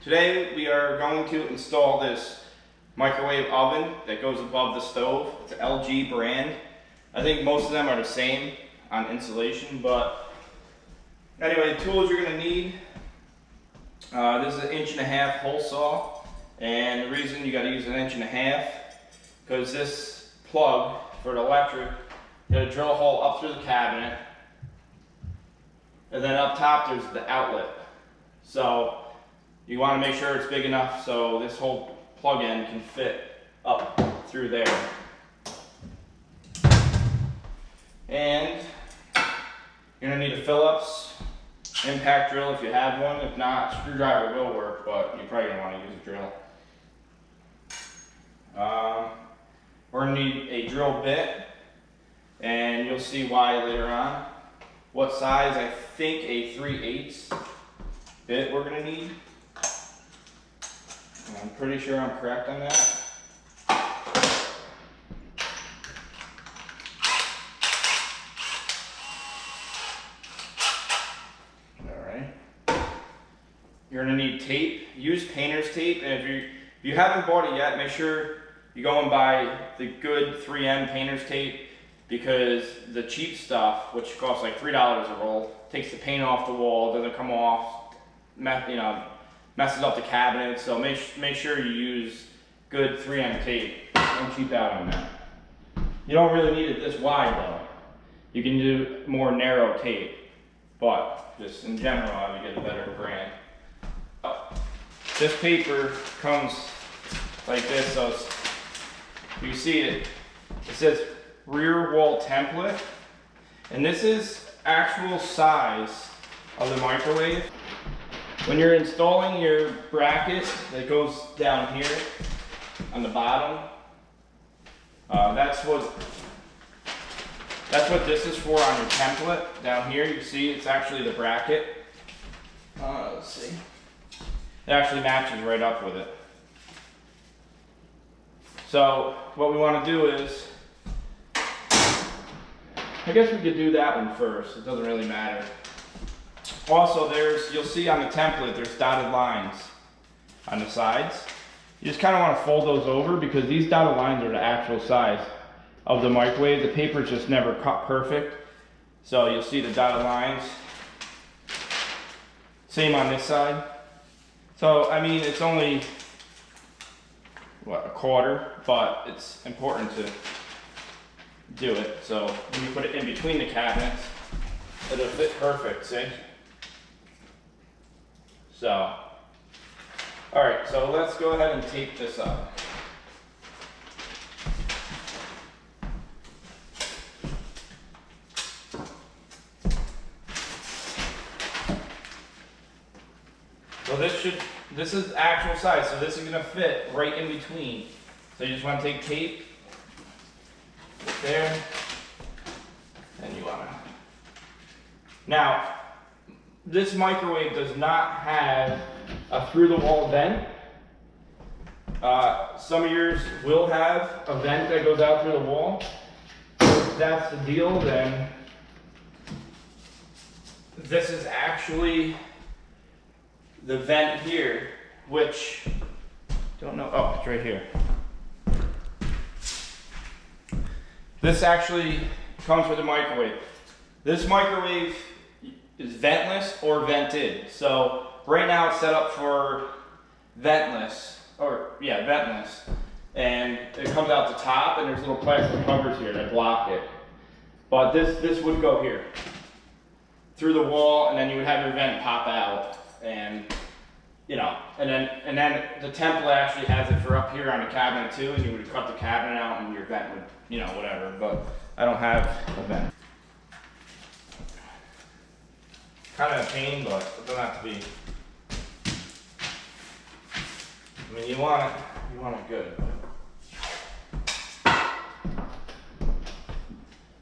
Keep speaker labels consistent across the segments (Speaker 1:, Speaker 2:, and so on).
Speaker 1: Today we are going to install this microwave oven that goes above the stove. It's an LG brand. I think most of them are the same on insulation, but anyway, the tools you're going to need. This is an 1.5-inch hole saw, and the reason you got to use an 1.5 inches because this plug for the electric, you got to drill a hole up through the cabinet, and then up top there's the outlet. So you want to make sure it's big enough so this whole plug end can fit up through there. And you're going to need a Phillips impact drill if you have one. If not, a screwdriver will work, but you're probably going to want to use a drill. We're going to need a drill bit, and you'll see why later on. What size? I think a 3/8 bit we're going to need. I'm pretty sure I'm correct on that. Alright. You're going to need tape. Use painter's tape, and if you haven't bought it yet, make sure you go and buy the good 3M painter's tape, because the cheap stuff, which costs like $3 a roll, takes the paint off the wall, doesn't come off, messes up the cabinet. So make sure you use good 3M tape. Don't cheap out on that. You don't really need it this wide though. You can do more narrow tape, but just in general, I would get a better brand. This paper comes like this, so you see it. It says rear wall template, and this is actual size of the microwave. When you're installing your bracket that goes down here on the bottom, that's what this is for on your template. Down here you see it's actually the bracket. Let's see. It actually matches right up with it. So what we want to do is, I guess we could do that one first. It doesn't really matter. Also, you'll see on the template, there's dotted lines on the sides. You just kind of want to fold those over because these dotted lines are the actual size of the microwave. The paper's just never cut perfect. So you'll see the dotted lines. Same on this side. So, I mean, it's only, what, a quarter, but it's important to do it. So when you put it in between the cabinets, it'll fit perfect, see? So, all right, so let's go ahead and tape this up. So this is actual size, so this is gonna fit right in between. So you just wanna take tape, put there, and you wanna. Now, this microwave does not have a through the wall vent. Some of yours will have a vent that goes out through the wall. If that's the deal, then this is actually the vent here, which, don't know, oh, it's right here. This actually comes with a microwave. This microwave is ventless or vented. So right now it's set up for ventless, ventless. And it comes out the top, and there's little plastic covers here that block it. But this would go here through the wall, and then you would have your vent pop out, and and then the template actually has it for up here on the cabinet too, and you would cut the cabinet out and your vent would, whatever. But I don't have a vent. Kind of a pain, but it doesn't have to be. I mean, you want it good.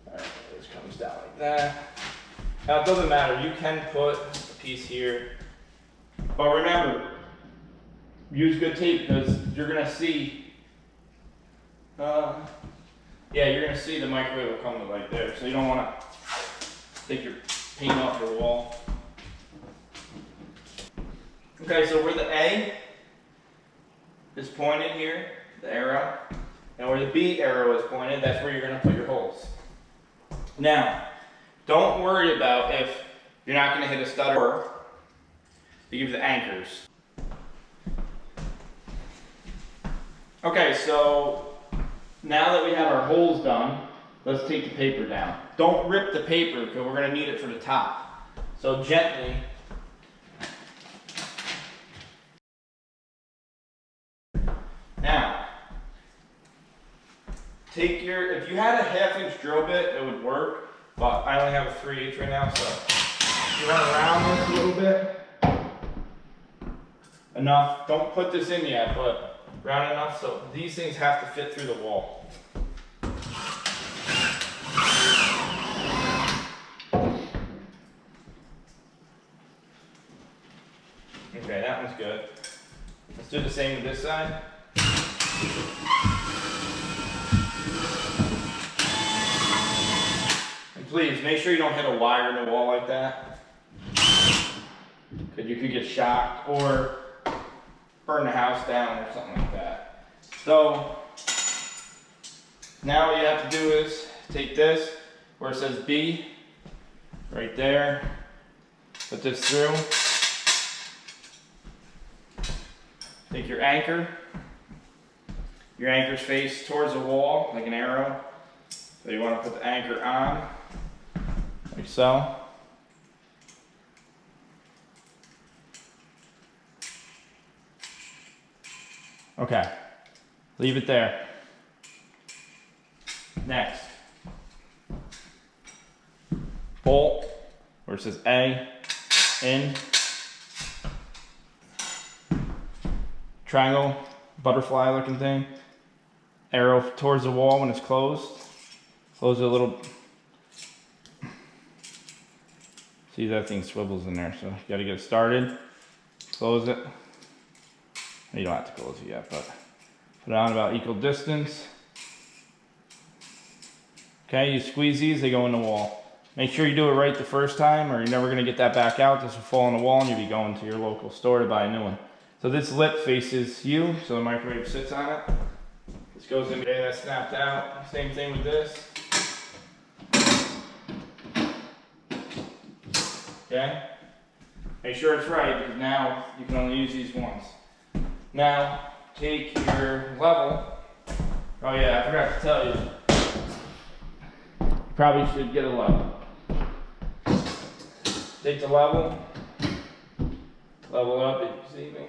Speaker 1: Alright, this comes down like that. Now it doesn't matter, you can put a piece here. But remember, use good tape because you're gonna see you're gonna see the microwave will come like there. So you don't wanna take your paint off your wall. Okay, so where the A is pointed here, the arrow, and where the B arrow is pointed, that's where you're going to put your holes. Now, don't worry about if you're not going to hit a stud or you give the anchors. Okay, so now that we have our holes done, let's take the paper down. Don't rip the paper because we're going to need it for the top. So gently. Now, take your, if you had a 1/2 inch drill bit, it would work, but I only have a 3/8 right now, so you run around this a little bit. Enough. Don't put this in yet, but round enough so these things have to fit through the wall. Okay, that one's good. Let's do the same with this side. And please, make sure you don't hit a wire in the wall like that, because you could get shocked or burn the house down or something like that. So, now what you have to do is take this, where it says B, right there, put this through. Take your anchor. Your anchor's face towards the wall, like an arrow. So you want to put the anchor on, like so. Okay, leave it there. Next, bolt, where it says A, in. Triangle, butterfly looking thing. Arrow towards the wall when it's closed. Close it a little. See, that thing swivels in there, so you gotta get it started. Close it. You don't have to close it yet, but put it on about equal distance. Okay, you squeeze these, they go in the wall. Make sure you do it right the first time or you're never gonna get that back out. This will fall on the wall and you'll be going to your local store to buy a new one. So this lip faces you, so the microwave sits on it. This goes in there, that's snapped out. Same thing with this. Okay? Make sure it's right, because now you can only use these once. Now, take your level. Oh yeah, I forgot to tell you. You probably should get a level. Take the level. Level up if you see me.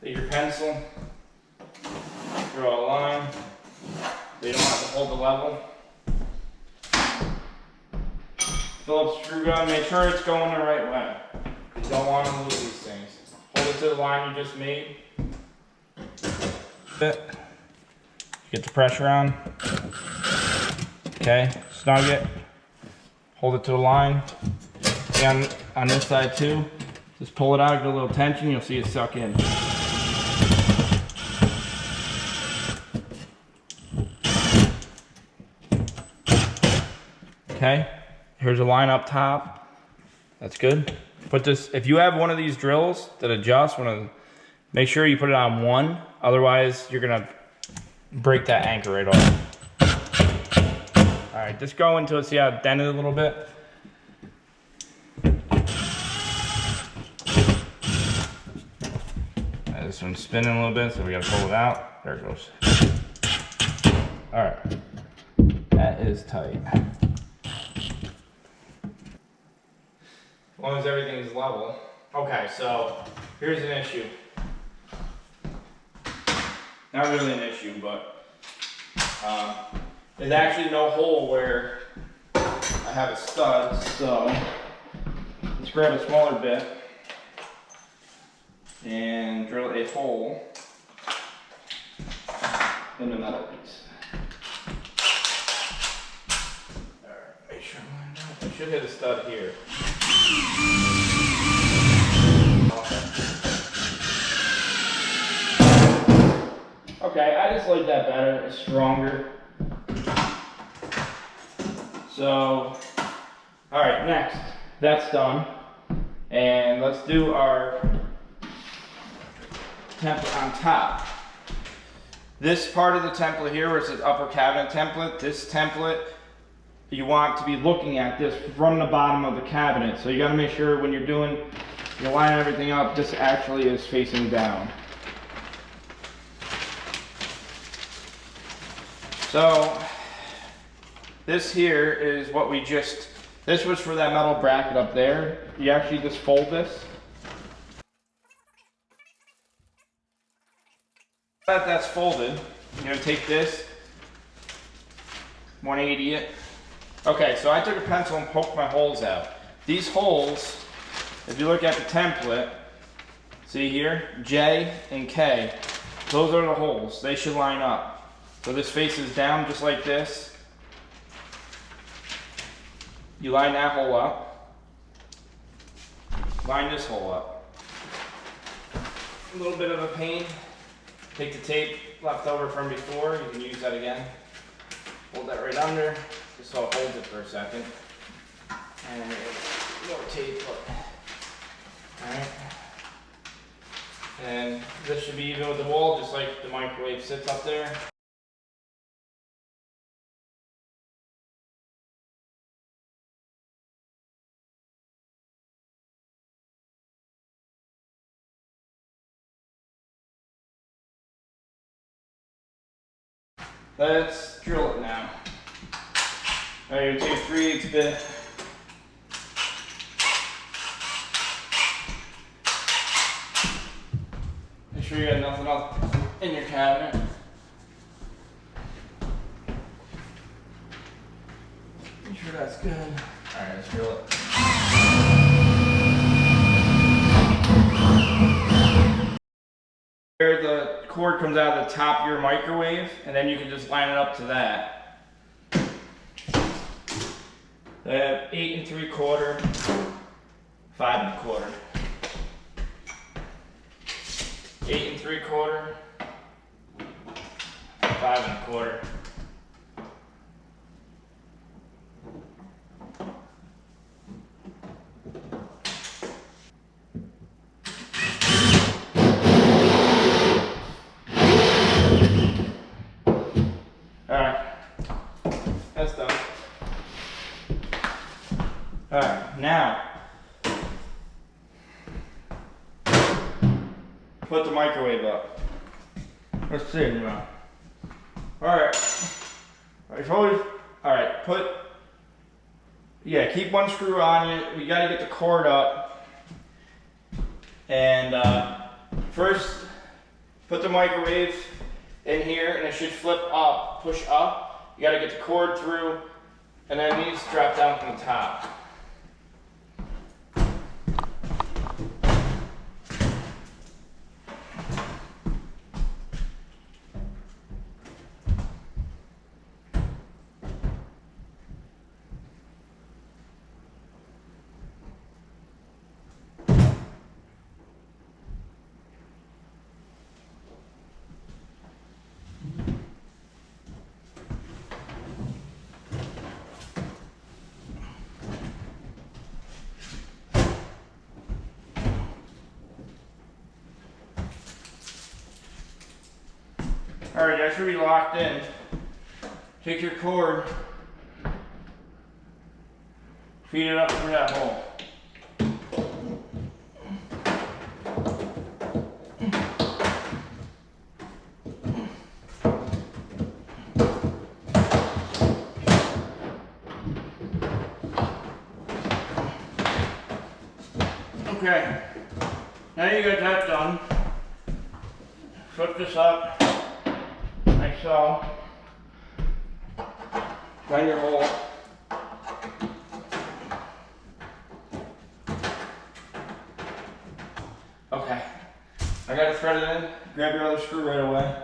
Speaker 1: Take your pencil, draw a line, so you don't have to hold the level. Phillips screw gun, make sure it's going the right way. You don't want to lose these things. Hold it to the line you just made. Get the pressure on. Okay, snug it. Hold it to the line. And on this side too, just pull it out, get a little tension, you'll see it suck in. Okay, here's a line up top. That's good. Put this, if you have one of these drills that adjusts, make sure you put it on one, otherwise you're gonna break that anchor right off. All right, just go into it, see how it dented a little bit. This one's spinning a little bit, so we gotta pull it out. There it goes. All right, that is tight. As long as everything's level. Okay, so here's an issue. Not really an issue, but there's actually no hole where I have a stud, so let's grab a smaller bit and drill a hole in the metal piece. Alright, make sure I'm lined up. I should hit a stud here. Okay, I just like that better. It's stronger. So All right, next, that's done. And let's do our template on top. This part of the template here, where it says upper cabinet template, this template, you want to be looking at this from the bottom of the cabinet. So you gotta make sure when you're lining everything up, this actually is facing down. So, this here is what this was for that metal bracket up there. You actually just fold this. That's folded, you're gonna take this, 180 it. Okay, so I took a pencil and poked my holes out. These holes, if you look at the template, see here, J and K, those are the holes. They should line up. So this faces down just like this. You line that hole up. Line this hole up. A little bit of a pain. Take the tape left over from before, you can use that again. Hold that right under, just so it holds it for a second. And more tape, alright. And this should be even with the wall, just like the microwave sits up there. Let's drill it now. Alright, you're gonna take a 3/8 bit. Make sure you got nothing else in your cabinet. Make sure that's good. Alright, let's drill it. Where the cord comes out of the top of your microwave, and then you can just line it up to that. I have 8 3/4, 5 1/4. 8 3/4, 5 1/4. That's done. Alright, now put the microwave up. Let's see now. Alright. Keep one screw on it. We gotta get the cord up. And first put the microwave in here and it should flip up, push up. You gotta get the cord through, and then these drop down from the top. Alright, that should be locked in. Take your cord, feed it up through that hole. Okay, now you got that done. Flip this up. Like so. Find your hole. Okay. I got it threaded in. Grab your other screw right away.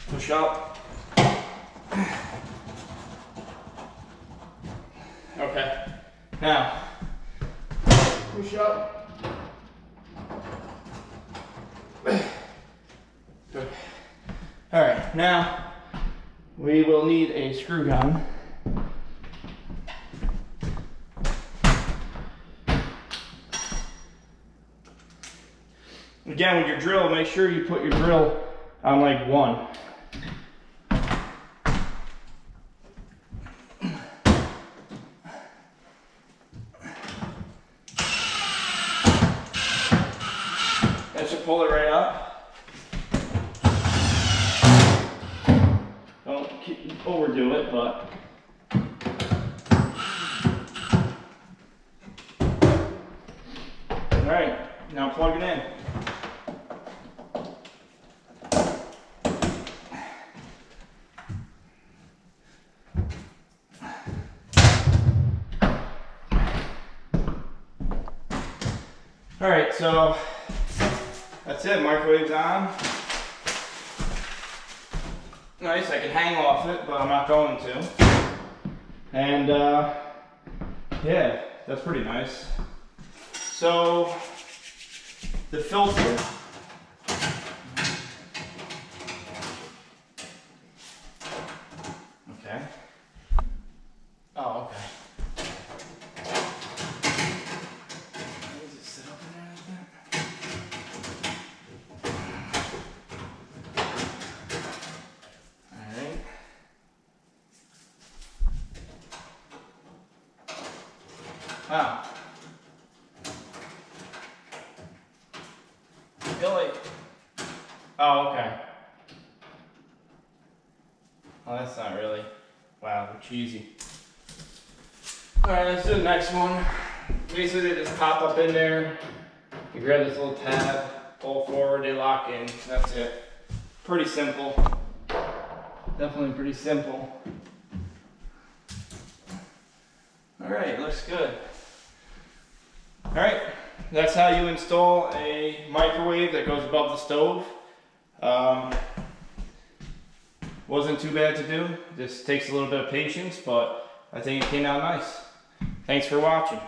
Speaker 1: Push up. Okay. Now, push up. now we will need a screw gun. Again, with your drill, make sure you put your drill on like 1. That should pull it right up. Don't overdo it, but all right, now plug it in. All right, so that's it, microwave's on. Nice, I can hang off it, but I'm not going to. And yeah, that's pretty nice. So, the filter. Okay. Oh, okay. Wow. Really? Oh, okay. Oh, that's not really. Wow, they're cheesy. Alright, let's do the next one. Basically, they just pop up in there. You grab this little tab, pull forward, they lock in. That's it. Pretty simple. Definitely pretty simple. Alright, looks good. Alright, that's how you install a microwave that goes above the stove. Wasn't too bad to do. Just takes a little bit of patience, but I think it came out nice. Thanks for watching.